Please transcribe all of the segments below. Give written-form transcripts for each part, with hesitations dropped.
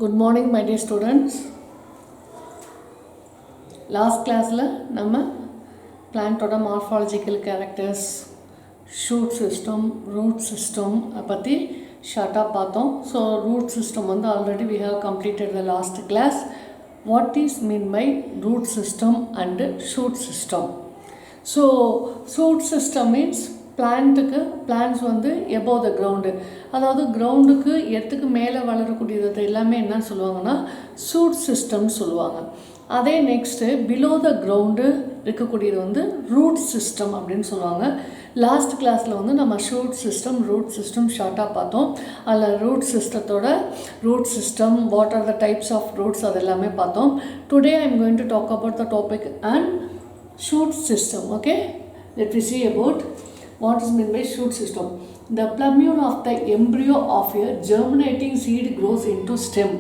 Good morning, my dear students. Last class நம்ம பிளான்ட்டோட morphological characters, shoot system, root system பற்றி ஷார்ட்டாக பார்த்தோம். ஸோ ரூட் சிஸ்டம் வந்து already we have completed the last class. What is mean by root system and shoot system? So shoot system means plants வந்து above த ground, அதாவது கிரவுண்டுக்கு எத்துக்கு மேலே வளரக்கூடியது எல்லாமே என்னன்னு சொல்லுவாங்கன்னா ஷூட் சிஸ்டம்னு சொல்லுவாங்க. அதே நெக்ஸ்ட்டு பிலோ த கிரவுண்டு இருக்கக்கூடியது வந்து ரூட் சிஸ்டம் அப்படின்னு சொல்லுவாங்க. லாஸ்ட் கிளாஸில் வந்து நம்ம ஷூட் சிஸ்டம், ரூட் சிஸ்டம் ஷார்ட்டாக பார்த்தோம். அதில் ரூட் சிஸ்டத்தோட root system, what are the types of roots அது எல்லாமே பார்த்தோம். Today I am going to talk about the topic and shoot system. Okay, let we see about what is meant by shoot system. The plumule of the embryo of a germinating seed grows into stem.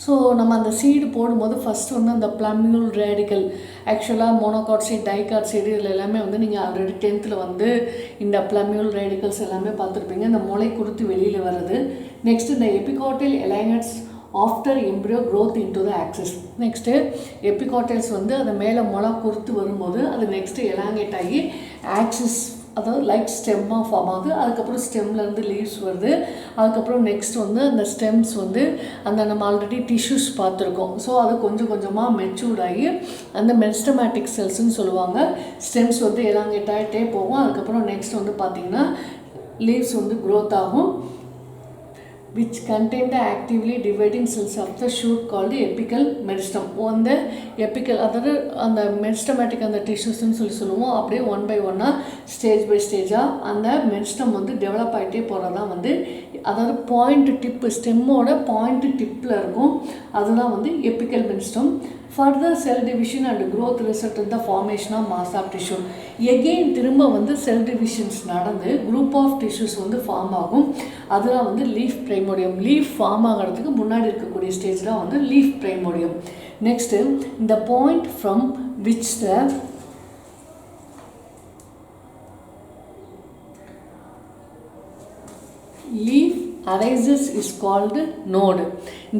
So நம்ம அந்த seed போடும்போது first வந்து அந்த பிளம்யூல் radical, ஆக்சுவலாக monocot seat, dicot seed இதில் எல்லாமே வந்து நீங்கள் ஆல்ரெடி 10th வந்து இந்த பிளம்யூல் ரேடிக்கல்ஸ் எல்லாமே பார்த்துருப்பீங்க. இந்த முளை குருத்து வெளியில் வருது. நெக்ஸ்ட் இந்த epicotyl elongates after embryo growth into the axis. Next epicotyls வந்து அது மேலே முளை குறுத்து வரும்போது அது நெக்ஸ்ட்டு எலாங்கேட் ஆகி ஆக்சிஸ், அதாவது லைட் ஸ்டெம்மாக ஃபார்ம் ஆகுது. அதுக்கப்புறம் ஸ்டெம்லேருந்து லீவ்ஸ் வருது. அதுக்கப்புறம் நெக்ஸ்ட் வந்து அந்த ஸ்டெம்ஸ் வந்து அந்த நம்ம ஆல்ரெடி டிஷ்யூஸ் பார்த்துருக்கோம். ஸோ அது கொஞ்சம் கொஞ்சமாக மெச்சூர்ட் ஆகி அந்த மெரிஸ்டமேட்டிக் செல்ஸ்ன்னு சொல்லுவாங்க. ஸ்டெம்ஸ் வந்து எலாங்கேட் ஆகிட்டே போகும். அதுக்கப்புறம் நெக்ஸ்ட் வந்து பார்த்திங்கன்னா லீவ்ஸ் வந்து க்ரோத் ஆகும், which contain the actively dividing cells of the shoot called the apical meristem. அந்த எபிக்கல், அதாவது அந்த மெரிஸ்டமேட்டிக் அந்த டிஷ்யூஸ்ன்னு சொல்லுவோம். அப்படியே ஒன் பை ஒன்னாக ஸ்டேஜ் பை ஸ்டேஜாக அந்த மெரிஸ்டம் வந்து டெவலப் ஆகிட்டே போகிறதான் வந்து, அதாவது பாயிண்ட் டிப்பு, ஸ்டெம்மோட பாயிண்ட் டிப்பில் இருக்கும். அதுதான் வந்து எபிக்கல் meristem. Further cell division and growth result in the formation of mass of tissue. Again திரும்ப வந்து செல் டிவிஷன்ஸ் நடந்து குரூப் ஆஃப் டிஷ்யூஸ் வந்து ஃபார்ம் ஆகும். அதுதான் வந்து லீஃப் பிரைமோடியம். லீஃப் ஃபார்ம் ஆகிறதுக்கு முன்னாடி இருக்கக்கூடிய ஸ்டேஜ் தான் வந்து லீஃப் பிரைமோடியம். நெக்ஸ்ட்டு இந்த point from which the leaf arises is called node.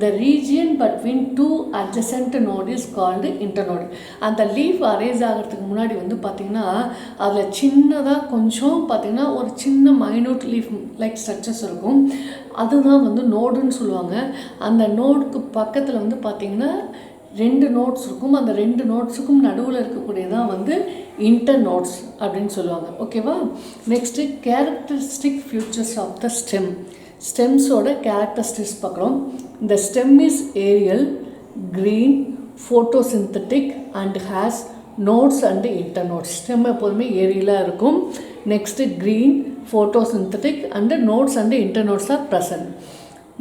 The region between two adjacent node is called internode. அந்த லீஃப் அரைஸ் ஆகிறதுக்கு முன்னாடி வந்து பார்த்திங்கன்னா அதில் சின்னதாக கொஞ்சம் பார்த்திங்கன்னா ஒரு சின்ன மைனூட் லீஃப் லைக் ஸ்ட்ரக்சர்ஸ் இருக்கும். அதுதான் வந்து நோடுன்னு சொல்லுவாங்க. அந்த நோடுக்கு பக்கத்தில் வந்து பார்த்திங்கன்னா 2 நோட்ஸ் இருக்கும். அந்த 2 நோட்ஸுக்கும் நடுவில் இருக்கக்கூடியதான் வந்து இன்டர் நோட்ஸ் அப்படின்னு சொல்லுவாங்க. ஓகேவா? Next characteristic features of the stem. ஸ்டெம்ஸோட கேரக்டரிஸ்டிக்ஸ் பார்க்குறோம். இந்த stem is aerial, green, photosynthetic and has nodes and internodes. Stem எப்போதுமே ஏரியலாக இருக்கும். Next green, photosynthetic and nodes and internodes are present.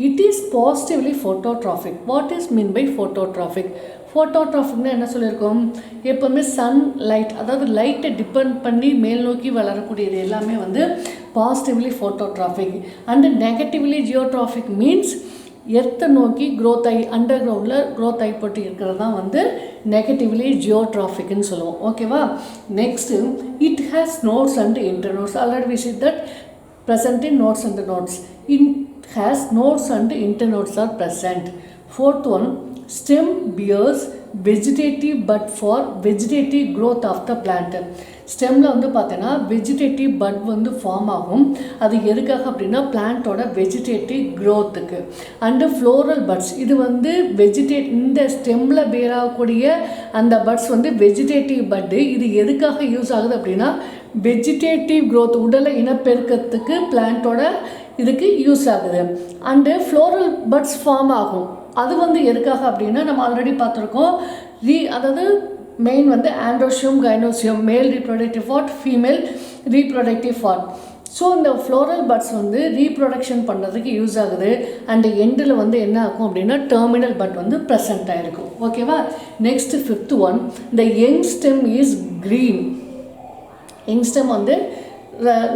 It is positively phototrophic. What is mean by phototrophic? ஃபோட்டோட்ராஃபிக்னா என்ன சொல்லியிருக்கோம்? எப்போவுமே Sun light, அதாவது லைட்டை depend பண்ணி மேல் நோக்கி வளரக்கூடியது எல்லாமே வந்து positively phototrophic. And negatively geotrophic means எர்த்தை நோக்கி க்ரோத் ஆகி அண்டர் கிரவுண்டில் க்ரோத் ஆகிப்பட்டு இருக்கிறது தான் வந்து நெகட்டிவ்லி ஜியோட்ராஃபிக்னு சொல்லுவோம். ஓகேவா? Next it has nodes and internodes. Already we said that present in nodes and nodes. It has nodes and internodes are present. Fourth one, stem bears vegetative bud for vegetative growth of the plant. ஸ்டெம்மில் வந்து பார்த்தீங்கன்னா vegetative but வந்து form ஆகும். அது எதுக்காக அப்படின்னா பிளான்ட்டோட vegetative க்ரோத்துக்கு. And floral puts, இது வந்து இந்த ஸ்டெம்மில் பேர் ஆகக்கூடிய அந்த பட்ஸ் வந்து வெஜிடேட்டிவ் பட்டு. இது எதுக்காக யூஸ் ஆகுது அப்படின்னா வெஜிடேட்டிவ் க்ரோத், உடலை இனப்பெருக்கத்துக்கு பிளான்ட்டோட இதுக்கு யூஸ் ஆகுது. அண்டு ஃப்ளோரல் பட்ஸ் ஃபார்ம் ஆகும். அது வந்து எதுக்காக அப்படின்னா நம்ம ஆல்ரெடி பார்த்துருக்கோம். அதாவது மெயின் வந்து ஆண்ட்ரோசியம், கைனோசியம், மேல் reproductive part, female reproductive part. So இந்த ஃப்ளோரல் பட்ஸ் வந்து ரீப்ரொடக்ஷன் பண்ணுறதுக்கு யூஸ் ஆகுது. அண்டு எண்டில் வந்து என்ன ஆகும் அப்படின்னா டெர்மினல் பட் வந்து ப்ரெசென்ட் ஆகிருக்கும். ஓகேவா? Next 5th one, the young stem is green. Young stem வந்து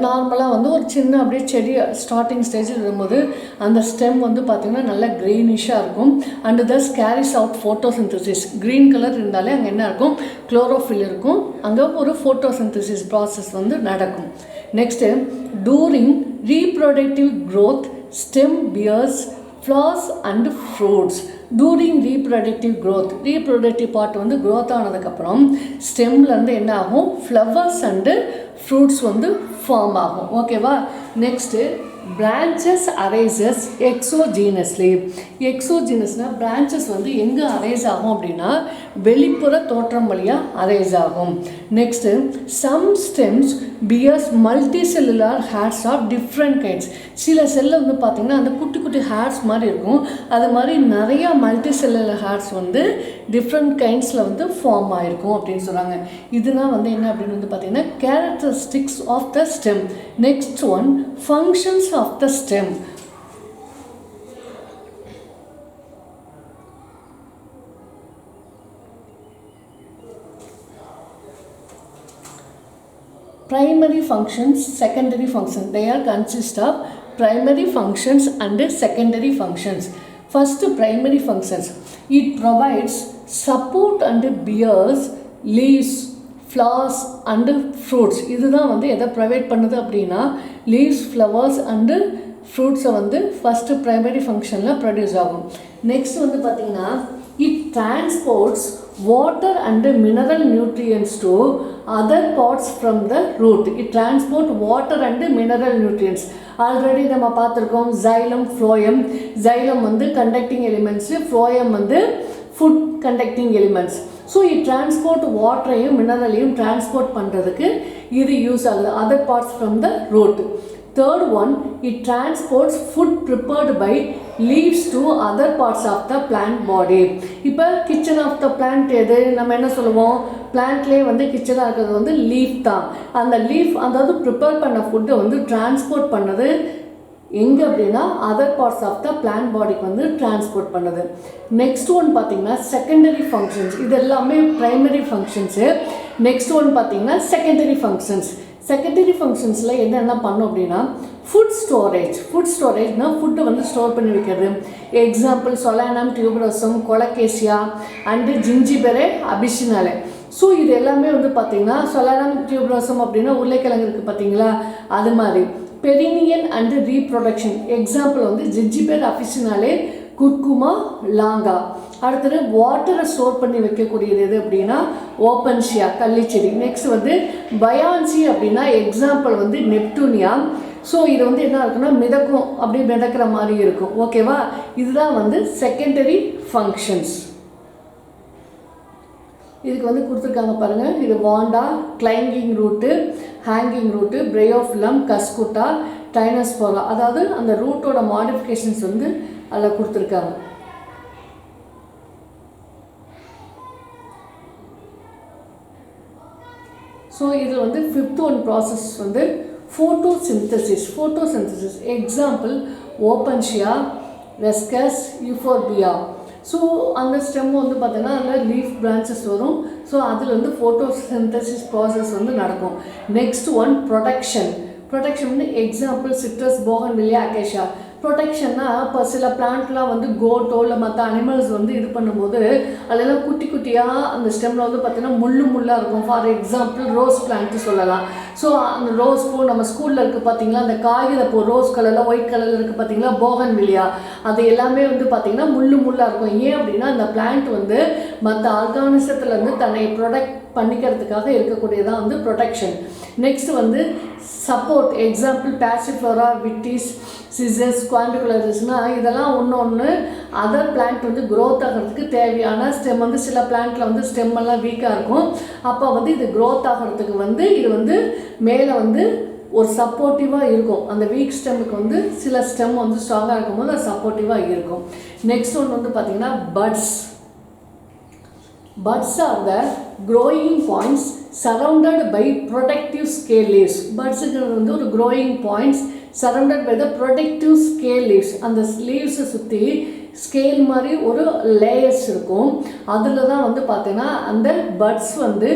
நார்மலாக வந்து ஒரு சின்ன அப்படியே செடி ஸ்டார்டிங் ஸ்டேஜில் இருக்கும்போது அந்த ஸ்டெம் வந்து பார்த்திங்கன்னா நல்லா க்ரீனிஷாக இருக்கும். And thus carries out photosynthesis. Green colour இருந்தாலே அங்கே என்ன இருக்கும்? குளோரோஃபில் இருக்கும். அங்கே ஒரு ஃபோட்டோசிந்தசிஸ் ப்ராசஸ் வந்து நடக்கும். Next during reproductive growth stem bears flowers and fruits during reproductive growth. Reproductive part வந்து growth ஆனதுக்கப்புறம் ஸ்டெம்லேருந்து என்ன ஆகும், ஃப்ளவர்ஸ் அண்டு ஃப்ரூட்ஸ் வந்து ஃபார்ம் ஆகும். ஓகேவா? Next branches arises exogenously. எக்ஸோஜீனஸ்னால் branches வந்து எங்கே அரைஸ் ஆகும் அப்படின்னா வெளிப்புற தோற்றம் வழியாக அரைஸ் ஆகும். Next some stems bears multicellular hairs of different kinds. சில செல்லில் வந்து பார்த்திங்கன்னா அந்த குட்டி குட்டி ஹேர்ஸ் மாதிரி இருக்கும். அது மாதிரி நிறையா மல்டிசெல்லுலர் ஹேர்ஸ் வந்து டிஃப்ரெண்ட் கைண்ட்ஸில் வந்து ஃபார்ம் ஆகிருக்கும் அப்படின்னு சொல்கிறாங்க. இதெல்லாம் வந்து என்ன அப்படின்னு வந்து பார்த்திங்கன்னா characteristics of the stem. Next one functions of the stem. Primary functions, secondary functions. They are consist of primary functions and secondary functions. First, primary functions. It provides support and bears leaves, flowers and fruits. இதுதான் வந்து எதை provide பண்ணுது அப்படின்னா leaves, flowers and ஃப்ரூட்ஸை வந்து first primary ஃபங்க்ஷனில் produce ஆகும். Next வந்து பார்த்திங்கன்னா it transports water and mineral nutrients to other parts from the root. It transport water and mineral nutrients. Already நம்ம பார்த்துருக்கோம் xylem, phloem. xylem வந்து கண்டக்டிங் எலிமெண்ட்ஸு, phloem வந்து food conducting elements. So இது transport வாட்டரையும் மினரலையும் transport பண்ணுறதுக்கு இது use ஆகுது, other parts from the root. Third one, it transports food prepared by leaves to other parts of the plant body. இப்போ kitchen of the plant எது நம்ம என்ன சொல்லுவோம், பிளான்ட்லேயே வந்து கிச்சனாக இருக்கிறது வந்து லீஃப் தான். அந்த லீஃப் அதாவது ப்ரிப்பேர் பண்ண ஃபுட்டை வந்து டிரான்ஸ்போர்ட் பண்ணது எங்கே அப்படின்னா other parts of the plant பாடிக்கு வந்து டிரான்ஸ்போர்ட் பண்ணுது. நெக்ஸ்ட் ஒன் பார்த்தீங்கன்னா செகண்டரி ஃபங்க்ஷன்ஸ். இது எல்லாமே ப்ரைமரி ஃபங்க்ஷன்ஸு. நெக்ஸ்ட் ஒன் பார்த்தீங்கன்னா செகண்டரி ஃபங்க்ஷன்ஸ். செகண்டரி ஃபங்க்ஷன்ஸில் என்னென்ன பண்ணும் அப்படின்னா ஃபுட் ஸ்டோரேஜ். ஃபுட் ஸ்டோரேஜ்னால் ஃபுட்டை வந்து ஸ்டோர் பண்ணி வைக்கிறது. Example Solanum, tuberosum, Colocasia and Zingiber, officinale. So இது எல்லாமே வந்து பார்த்திங்கன்னா சொலானம் டியூபரோசம் அப்படின்னா உருளைக்கிழங்கு இருக்குது பார்த்தீங்களா, அது மாதிரி. பெரினியன் அண்டு ரீப்ரொடக்ஷன் எக்ஸாம்பிள் வந்து ஜிஞ்சிபெர், அபிசினாலே, குர்குமா, லாங்கா. அடுத்தது வாட்டரை ஸ்டோர் பண்ணி வைக்கக்கூடியது எது அப்படின்னா ஓப்பன்ஷியா, கள்ளிச்செடி. நெக்ஸ்ட் வந்து பயான்சி அப்படின்னா எக்ஸாம்பிள் வந்து நெப்டூனியா. ஸோ இது வந்து என்ன இருக்குன்னா மிதக்கும், அப்படி மிதக்கிற மாதிரி இருக்கும். ஓகேவா? இதுதான் வந்து செகண்டரி ஃபங்க்ஷன்ஸ். இதுக்கு வந்து கொடுத்துருக்காங்க பாருங்கள். இது வாண்டா, கிளைங்கிங் ரூட்டு, ஹேங்கிங் ரூட்டு, பிரயோஃபிலம், கஸ்குட்டா, டைனஸ்போரா. அதாவது அந்த ரூட்டோட மாடிஃபிகேஷன்ஸ் வந்து அதில் கொடுத்துருக்காங்க. ஸோ இது வந்து ஃபிஃப்த் ஒன் ப்ராசஸ் வந்து photosynthesis. Photosynthesis example Opuntia, Ruscus, Euphorbia. So அந்த ஸ்டெம் வந்து பார்த்தீங்கன்னா அதில் லீஃப் பிரான்ச்சஸ் வரும். ஸோ அதில் வந்து ஃபோட்டோசிந்தசிஸ் ப்ராசஸ் வந்து நடக்கும். Next one production. ப்ரொடக்ஷன் வந்து எக்ஸாம்பிள் சிட்ரஸ், போகன்வில்லியா, அகேஷியா. ப்ரொடெக்ஷன்னா இப்போ சில பிளான்ட்லாம் வந்து கோட்டோ இல்லை மற்ற அனிமல்ஸ் வந்து இது பண்ணும்போது அதெல்லாம் குட்டி குட்டியாக அந்த ஸ்டெம்மில் வந்து பார்த்திங்கன்னா முள்ளாக இருக்கும். ஃபார் எக்ஸாம்பிள் ரோஸ் பிளான்ட்டு சொல்லலாம். ஸோ அந்த ரோஸ் பூ நம்ம ஸ்கூலில் இருக்குது பார்த்திங்களா, அந்த காகித பூ ரோஸ் கலரில் ஒயிட் கலரில் இருக்குது பார்த்திங்களா, போகன்வில்லியா. அது எல்லாமே வந்து பார்த்திங்கன்னா முள்ளாக இருக்கும். ஏன் அப்படின்னா அந்த பிளான்ட் வந்து மற்ற ஆர்கானிசத்துலேருந்து தன்னை ப்ரொடெக்ட் பண்ணிக்கிறதுக்காக இருக்கக்கூடியதான் வந்து ப்ரொடெக்ஷன். நெக்ஸ்ட் வந்து சப்போர்ட் எக்ஸாம்பிள் பேசிஃப்ளோரா, விட்டிஸ், சிசஸ், குவாண்டிகுலரிஸ்னால் இதெல்லாம் ஒன்று அதர் பிளான்ட் வந்து க்ரோத் ஆகிறதுக்கு தேவையான ஸ்டெம். வந்து சில பிளான்ட்டில் வந்து ஸ்டெம் எல்லாம் வீக்காக இருக்கும். அப்போ வந்து இது க்ரோத் ஆகிறதுக்கு வந்து இது வந்து மேலே வந்து ஒரு சப்போர்ட்டிவாக இருக்கும். அந்த வீக் ஸ்டெம்முக்கு வந்து சில ஸ்டெம் வந்து ஸ்ட்ராங்காக இருக்கும்போது அது சப்போர்ட்டிவாக இருக்கும். நெக்ஸ்ட் ஒன்று வந்து பார்த்திங்கன்னா puts. Buds are the growing points surrounded by protective scale leaves. Buds வந்து ஒரு growing points surrounded by the protective scale leaves. அந்த leaves சுற்றி ஸ்கேல் மாதிரி ஒரு லேயர்ஸ் இருக்கும். அதில் தான் வந்து பார்த்தீங்கன்னா அந்த buds வந்து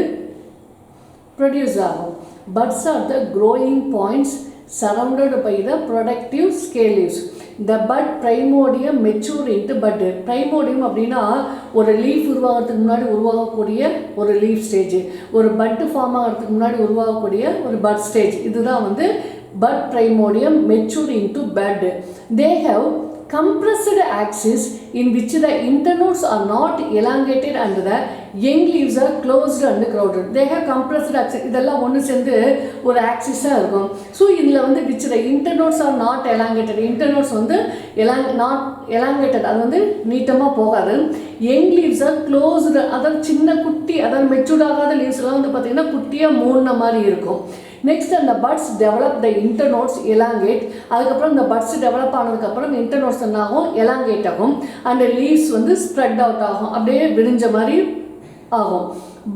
ப்ரொடியூஸ் ஆகும். Buds are the growing points surrounded by the protective scale leaves. The bud primordium mature into bud. Primordium அப்படின்னா ஒரு லீஃப் உருவாகிறதுக்கு முன்னாடி உருவாகக்கூடிய ஒரு லீஃப் ஸ்டேஜ், ஒரு பட் ஃபார்ம் ஆகிறதுக்கு முன்னாடி உருவாகக்கூடிய ஒரு பட் ஸ்டேஜ். இதுதான் வந்து bud primordium mature into bud. They have compressed axis in which the internodes are not elongated and the young leaves are closed and crowded. They have compressed axis. இதெல்லாம் ஒன்று சேர்ந்து ஒரு ஆக்சிஸாக இருக்கும். ஸோ இதில் வந்து which the internodes are not elongated. internodes வந்து not elongated, அது வந்து நீட்டமாக போகாது. young leaves are closed, அதாவது சின்ன குட்டி, அதாவது மெச்சூர்ட் ஆகாத லீவ்ஸ்லாம் வந்து பார்த்திங்கன்னா குட்டியாக மூடின மாதிரி இருக்கும். நெக்ஸ்ட் அந்த பட்ஸ் டெவலப் த இன்டர்னோட்ஸ் எலாங்கேட். அதுக்கப்புறம் இந்த பட்ஸ் டெவலப் ஆனதுக்கப்புறம் இன்டர்னோட்ஸ் என்ன ஆகும், எலாங்கேட் ஆகும். அண்ட் லீவ்ஸ் வந்து ஸ்ப்ரெட் அவுட் ஆகும், அப்படியே விரிஞ்ச மாதிரி ஆகும்.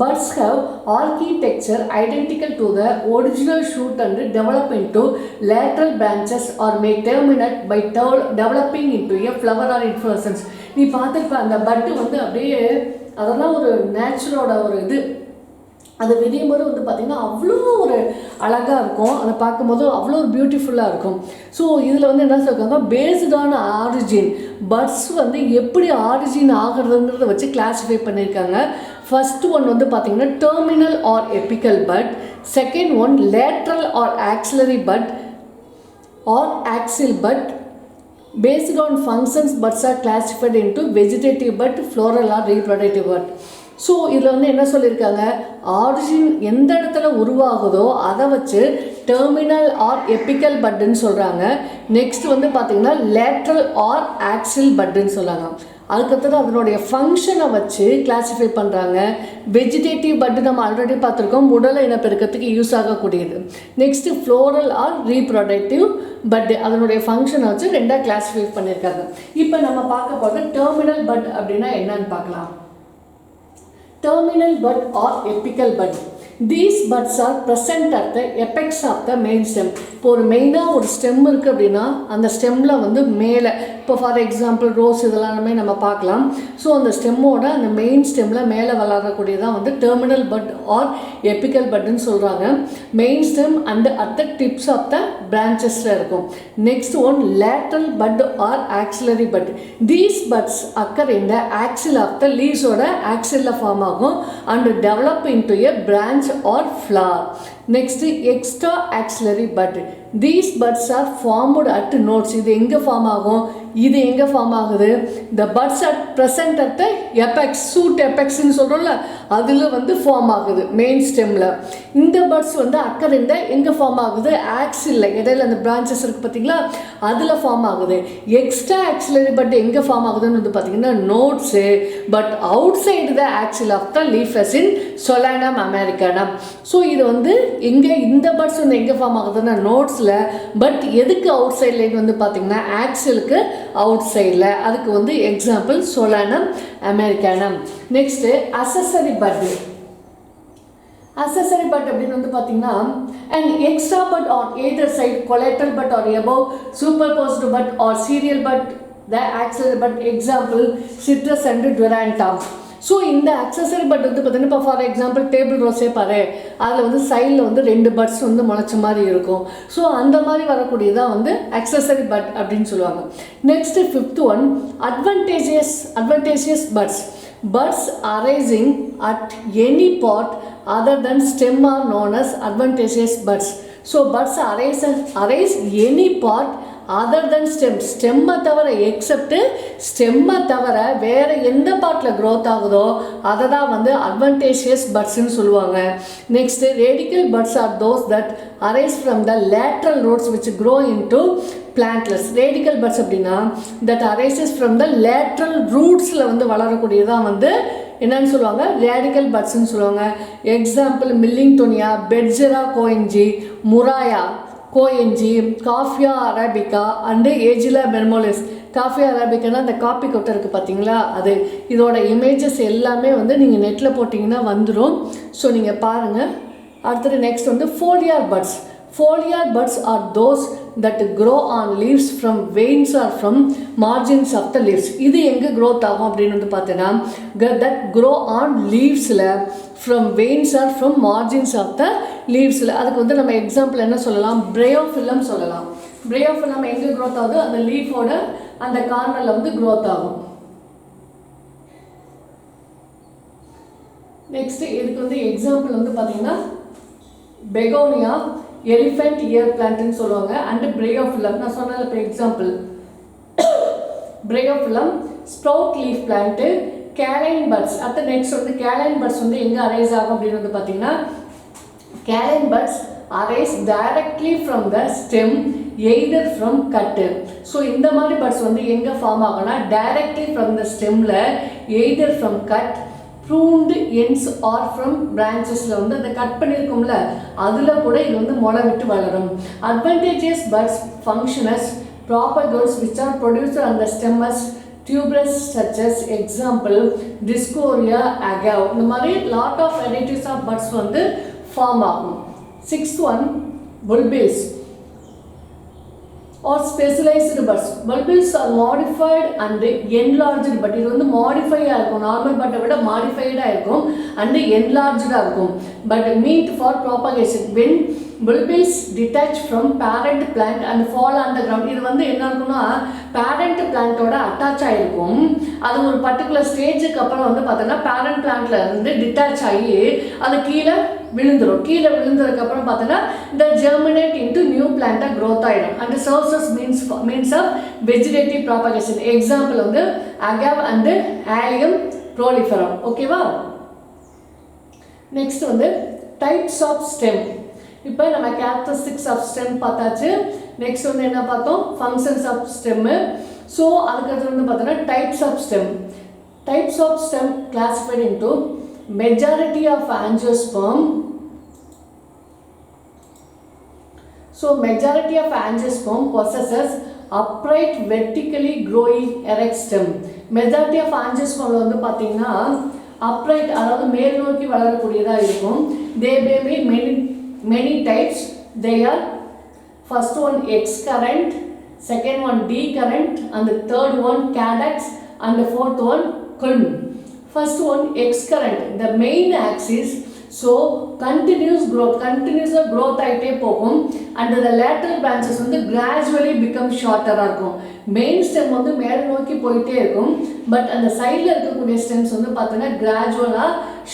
Buds have architecture identical to the original shoot and develop into lateral branches or may terminate by developing into a flower or inflorescence. நீ பார்த்துருப்ப அந்த பட்டு வந்து அப்படியே அதெல்லாம் ஒரு நேச்சுரோட ஒரு இது, அது விரியும் போது வந்து பார்த்திங்கன்னா அவ்வளோ ஒரு அழகாக இருக்கும், அதை பார்க்கும்போது அவ்வளோ ஒரு பியூட்டிஃபுல்லாக இருக்கும். ஸோ இதில் வந்து என்ன சொல்லியிருக்காங்க, பேஸ்டான ஆரிஜின், பட்ஸ் வந்து எப்படி ஆரிஜின் ஆகிறதுங்கிறத வச்சு கிளாஸிஃபை பண்ணியிருக்காங்க. ஃபர்ஸ்ட் ஒன் வந்து பார்த்திங்கன்னா terminal or apical bud, second one lateral or axillary bud or axil bud. Based on functions, buds are classified into vegetative bud, floral or reproductive bud. So இதில் வந்து என்ன சொல்லியிருக்காங்க, origin எந்த இடத்துல உருவாகுதோ அதை வச்சு டெர்மினல் ஆர் எபிக்கல் பட்டுன்னு சொல்கிறாங்க. நெக்ஸ்ட் வந்து பார்த்திங்கன்னா லேட்ரல் ஆர் ஆக்சில் பட்டுன்னு சொல்கிறாங்க. அதுக்கடுத்தது அதனுடைய ஃபங்க்ஷனை வச்சு கிளாஸிஃபை பண்ணுறாங்க. வெஜிடேட்டிவ் பட்டு நம்ம ஆல்ரெடி பார்த்துருக்கோம், உடல் இனப்பெருக்கத்துக்கு யூஸ் ஆகக்கூடியது. Next floral or reproductive bud, அதனுடைய ஃபங்க்ஷனை வச்சு ரெண்டாக கிளாஸிஃபை பண்ணியிருக்காங்க. இப்போ நம்ம பார்க்க போகிறது டெர்மினல் பட் அப்படின்னா என்னன்னு பார்க்கலாம். Terminal bud or apical bud. These buds are present at the apex of the main stem. இப்போ ஒரு மெயினாக ஒரு ஸ்டெம் இருக்குது அப்படின்னா அந்த ஸ்டெம்மில் வந்து மேலே, இப்போ ஃபார் எக்ஸாம்பிள் ரோஸ் இதெல்லாமே நம்ம பார்க்கலாம். ஸோ அந்த ஸ்டெம்மோட அந்த மெயின் ஸ்டெம்மில் மேலே வளரக்கூடியதான் வந்து டெர்மினல் பட் ஆர் எபிக்கல் பட்னு சொல்கிறாங்க. Main stem and at the tips of the பிரான்ச்சஸில் இருக்கும். Next one lateral bud or axillary bud. These buds occur in the axil of the லீவ்ஸோட ஆக்சிலில் ஃபார்ம் ஆகும் and develop into a branch or flower. Next, extra axillary bud. These buds are formed at nodes. இது எங்கே form ஆகும், இது எங்கே form ஆகுது, the buds are present at the apex, shoot apexன்னு சொல்கிறோம்ல, அதில் வந்து ஃபார்ம் ஆகுது மெயின் ஸ்டெம்மில். இந்த பட்ஸ் வந்து அக்கர் இந்த எங்கே ஃபார்ம் ஆகுது, ஆக்சிலில், இடையில அந்த பிரான்ச்சஸ் இருக்குது பார்த்தீங்களா, அதில் ஃபார்ம் ஆகுது. எக்ஸ்ட்ரா ஆக்சிலரி பட் எங்கே ஃபார்ம் ஆகுதுன்னு வந்து பார்த்தீங்கன்னா nodes, bud outside the axil of the leaves in Solanum americanum. So இது வந்து எங்கே இந்த பட்ஸ் வந்து எங்கே ஃபார்ம் ஆகுதுன்னா நோட்ஸில், பட் எதுக்கு அவுட் சைட்லேன்னு வந்து பார்த்தீங்கன்னா ஆக்சிலுக்கு அவுட் சைடில். அதுக்கு வந்து example Solanum americanum. Next accessory bud. Accessory bud அப்படின்னு வந்து பார்த்தீங்கன்னா an extra bud on either side, collateral bud or above, superposed bud or serial bud, the axillary bud. Example citrus and durantum. So இந்த accessory but வந்து பார்த்தீங்கன்னா இப்போ for example table ரோஸே பாரு, அதில் வந்து சைடில் வந்து 2 பட்ஸ் வந்து முளைச்ச மாதிரி இருக்கும். ஸோ அந்த மாதிரி வரக்கூடியதான் வந்து அக்சசரி பட் அப்படின்னு சொல்லுவாங்க. Next fifth one adventitious buds. Buds arising at any part other than stem are known as adventitious buds. So buds arise any part other than stem. ஸ்டெம்மை தவிர, எக்ஸப்ட் ஸ்டெம்மை தவிர வேறு எந்த பார்ட்டில் க்ரோத் ஆகுதோ அதை தான் வந்து அட்வான்டேஜியஸ் பட்ஸ்ன்னு சொல்லுவாங்க. Next radical buds are those that arise from the lateral roots which grow into plantlets. Radical buds அப்படின்னா that arises from the lateral ரூட்ஸில் வந்து வளரக்கூடியதான் வந்து என்னன்னு சொல்லுவாங்க, ரேடிக்கல் பட்ஸ்ன்னு சொல்லுவாங்க. எக்ஸாம்பிள் மில்லிங்டோனியா, பெட்ஜெரா கோயின்ஜி, முராயா கோயஞ்சி, காஃபியா அரபிகா அண்டு ஏஜிலா பெர்மோலிஸ். காஃபியா அரபிக்கானா அந்த காப்பி கொட்டை இருக்குது பார்த்தீங்களா, அது. இதோட இமேஜஸ் எல்லாமே வந்து நீங்கள் நெட்டில் போட்டிங்கன்னா வந்துடும். ஸோ நீங்கள் பாருங்கள். அடுத்தது நெக்ஸ்ட் வந்து foliar buds. Foliar buds are those that grow on leaves from veins or from margins of the leaves. இது எங்கே growth ஆகும் அப்படின்னு வந்து பார்த்தீங்கன்னா that grow on leavesல from veins or from margins of the leavesல. அதுக்கு வந்து நம்ம எக்ஸாம்பிள் என்ன சொல்லலாம், பிரயோஃபில்லம் சொல்லலாம். பிரயோஃபில்லம் எங்கே growth ஆகுது, அந்த லீஃபோட அந்த கார்னரில் வந்து growth ஆகும். நெக்ஸ்ட் இதுக்கு வந்து எக்ஸாம்பிள் வந்து பார்த்தீங்கன்னா பெகோனியா, எலிஃபென்ட் இயர் பிளான்ட்னு சொல்லுவாங்க, அண்ட் பிரயோஃபில்லம். நான் சொன்னதில் இப்போ example bryophyllum, sprout leaf plant, kaline buds. அடுத்து next வந்து kaline buds வந்து எங்க arise ஆகும் அப்படின்னு வந்து பாத்தீங்கன்னா kaline buds arise directly from the stem either from cut. So இந்த மாதிரி buds வந்து எங்க ஃபார்ம் ஆகும்னா directly from the stemல either from cut, pruned ends or from branchesல வந்து அந்த கட் பண்ணிருக்கும்ல அதுல கூட இது வந்து முளை விட்டு வளரும். Advantageous buds function as propagouts which are produced on the stem as tuberous such as example Dioscorea agave. இந்த மாதிரி lot of varieties of buds வந்து form ஆகும். Sixth one, bulbils or specialized buds. Bulbils are modified and enlarged, but இது வந்து modify ஆகும், normal bud விட modified ஆகும் and enlarged ஆகும், but meant for propagation. When bulbils detach from parent plant and fall on the ground, இது வந்து என்ன இருக்கும்னா parent plant ஓட attach ஆயிருக்கும், அது ஒரு particular ஸ்டேஜுக்கு அப்புறம் வந்து பார்த்தீங்கன்னா parent plantல இருந்து detach ஆகி அது கீழே விழுந்துரும். கீழே விழுந்ததுக்கு அப்புறம் பார்த்தீங்கன்னா the germinate into new plant growth ஆயிடும் and serves as means of vegetative propagation. Example வந்து agave and allium proliferum. ஓகேவா? நெக்ஸ்ட் வந்து types of stem. இப்போ நம்ம characteristics of stem பார்த்தாச்சு. நெக்ஸ்ட் வந்து என்ன பார்த்தோம்? functions of stem. ஸோ அதுக்கடுத்து வந்து பார்த்தோன்னா types of stem. Types of stem classified into majority of angiosperm. So majority of angiosperm possesses upright vertically growing erect stem. Majority of angiosperm வந்து பார்த்தீங்கன்னா upright அதாவது மேல் நோக்கி வளரக்கூடியதாக இருக்கும். They may be many types. They are first one X current, second one D current, and the third one cadex, and the fourth one culm. First one X current. The main axis so continuous growth ஆயிட்டே போகும் and the lateral branches வந்து gradually become shorter இருக்கும். main stem வந்து மேல் நோக்கி போயிட்டே இருக்கும், but அந்த சைடுல இருக்கக்கூடிய stems வந்து பார்த்தீங்கன்னா gradually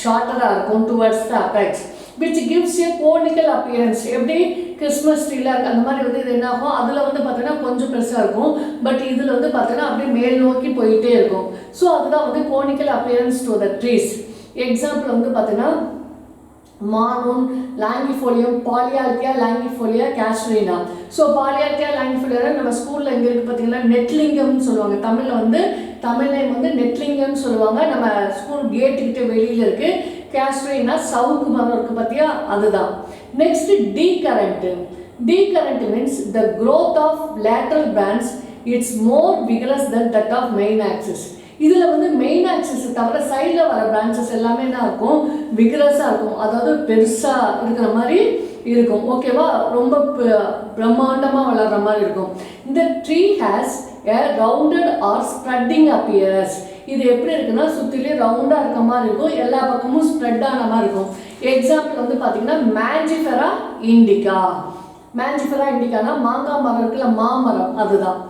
shorter இருக்கும் towards the apex, which gives a conical appearance. எப்படி கிறிஸ்மஸ் ட்ரீல அந்த மாதிரி வந்து இது என்ன ஆகும், அதுல வந்து பார்த்தீங்கன்னா கொஞ்சம் பெருசா இருக்கும், பட் இதுல வந்து பார்த்தீங்கன்னா அப்படியே மேல் நோக்கி போயிட்டே இருக்கும். ஸோ அதுதான் வந்து conical appearance to the trees. Example வந்து பார்த்தீங்கன்னா மானூன், லாங்கிஃபோலியம், பாலியால்கியா, லாங்கிஃபோலியா, கேஸ்ட்ரீனா. ஸோ பாலியால்கியா, லாங்கிஃபோலியா நம்ம ஸ்கூலில் எங்கே இருக்குது பார்த்தீங்கன்னா நெட்லிங்கம்னு சொல்லுவாங்க. தமிழில் வந்து தமிழ் நேம் வந்து நெட்லிங்கம்னு சொல்லுவாங்க. நம்ம ஸ்கூல் கேட்டுக்கிட்ட வெளியில் இருக்குது. கேஸ்ட்ரீனா சவுக்கு மரம் இருக்குது பார்த்தியா, அதுதான். Next decurrent. Decurrent means the growth of lateral branch it's more vigorous than that of main axis. இதில் வந்து மெயின் ஆக்சிஸ் தவிர சைடில் வர பிரான்ச்சஸ் எல்லாமே என்ன இருக்கும், விகரஸாக இருக்கும், அதாவது பெருசாக இருக்கிற மாதிரி இருக்கும். ஓகேவா? ரொம்ப பிரம்மாண்டமாக வளர்கிற மாதிரி இருக்கும். இந்த tree has a rounded or spreading appearance. இது எப்படி இருக்குன்னா சுற்றிலே ரவுண்டாக இருக்க மாதிரி இருக்கும், எல்லா பக்கமும் ஸ்ப்ரெட் ஆன மாதிரி இருக்கும். எக்ஸாம்பிள் வந்து பார்த்தீங்கன்னா மேஞ்சிஃபெரா இண்டிகா. மேஞ்சிஃபெரா இண்டிகானா மாங்காய் மரம் இருக்குல்ல, மாமரம், அதுதான்.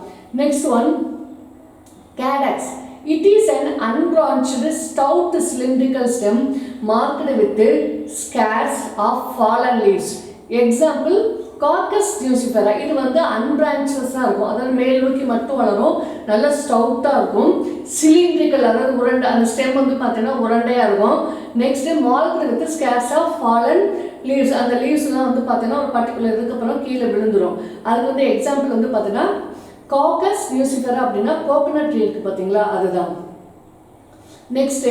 Next one caudex. It is an unbranched, stout, cylindrical stem marked with scars of fallen leaves. Example, Caucus nucifera. இது வந்து unbranched-ஆ இருக்கும், அதாவது மேல் நோக்கி மட்டும் வளரும், நல்ல ஸ்டவுட்டாக இருக்கும். சிலிண்ட்ரிக்கல், அதாவது உருண்டை, அந்த ஸ்டெம் வந்து பார்த்தீங்கன்னா உருண்டையாக இருக்கும். Next marked with scars of fallen leaves. அந்த லீவ்ஸ்லாம் வந்து பார்த்தீங்கன்னா ஒரு பர்டிகுலர் இதுக்கப்புறம் கீழே விழுந்துடும். அதுக்கு வந்து எக்ஸாம்பிள் வந்து பார்த்தீங்கன்னா காக்கஸ் நியூசிஃபெரா அப்படின்னா கோகனட் ட்ரீ இருக்கு பார்த்தீங்களா, அதுதான். Next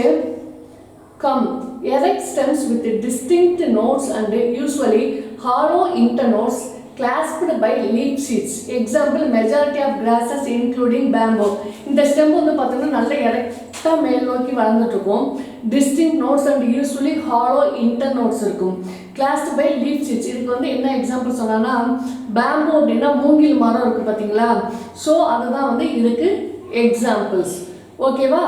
culm erect stems with distinct nodes and usually hollow internodes clasped by leaf sheaths. Example, majority of grasses including bamboo. இந்த ஸ்டெம் வந்து பார்த்தீங்கன்னா நல்ல எரெக்டாக மேல் நோக்கி வளர்ந்துட்டு இருக்கும். Distinct nodes and usually hollow internodes இருக்கும். Clasped by leaf sheaths. இதுக்கு வந்து என்ன எக்ஸாம்பிள் சொன்னா பேம்பு அப்படின்னா மூங்கில் மரம் இருக்குது பார்த்தீங்களா, ஸோ அதுதான் வந்து இதுக்கு எக்ஸாம்பிள்ஸ். ஓகேவா?